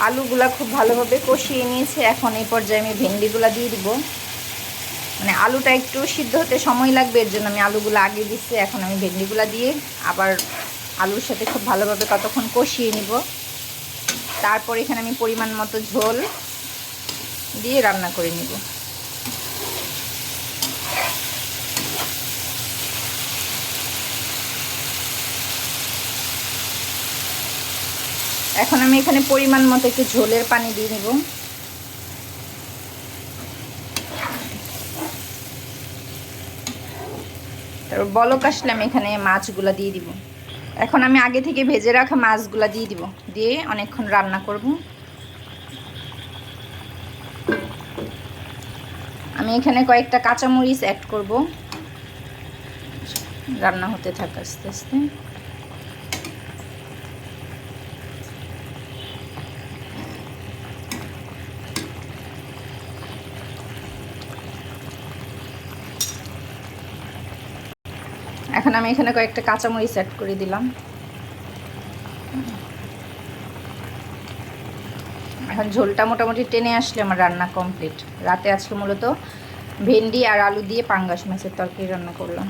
আলুগুলা খুব ভালোভাবে কষিয়ে নিয়েছে। এখন এই পর্যায়ে আমি ভেন্ডিগুলা দিয়ে দিব। মানে আলুটা একটু সিদ্ধ হতে সময় লাগবে, এর জন্য আমি আলুগুলো আগে দিচ্ছি। এখন আমি ভেন্ডিগুলা দিয়ে আবার আলুর সাথে খুব ভালোভাবে কতক্ষণ কষিয়ে নিব। তারপর এখানে আমি পরিমাণ মতো ঝোল দিয়ে রান্না করে নিব। এখন আমি এখানে পরিমাণ মতো একটু ঝোলের পানি দিয়ে নিব। তারপর বলক আসলে আমি এখানে মাছগুলা দিয়ে দিব। এখন আমি আগে থেকে ভেজে রাখা মাছগুলা দিয়ে দিব, দিয়ে অনেকক্ষণ রান্না করব। আমি এখানে কয়েকটা কাঁচামরিচ অ্যাড করব। রান্না হতে থাকে আস্তে আস্তে। এখন আমি এখানে কয়েকটা কাঁচামরিচ অ্যাড করে দিলাম। এখন ঝোলটা মোটামুটি টেনে আসলে আমার রান্না কমপ্লিট। রাতে আজকে মূলত ভেন্ডি আর আলু দিয়ে পাঙ্গাস মাছের তরকারি রান্না করলাম।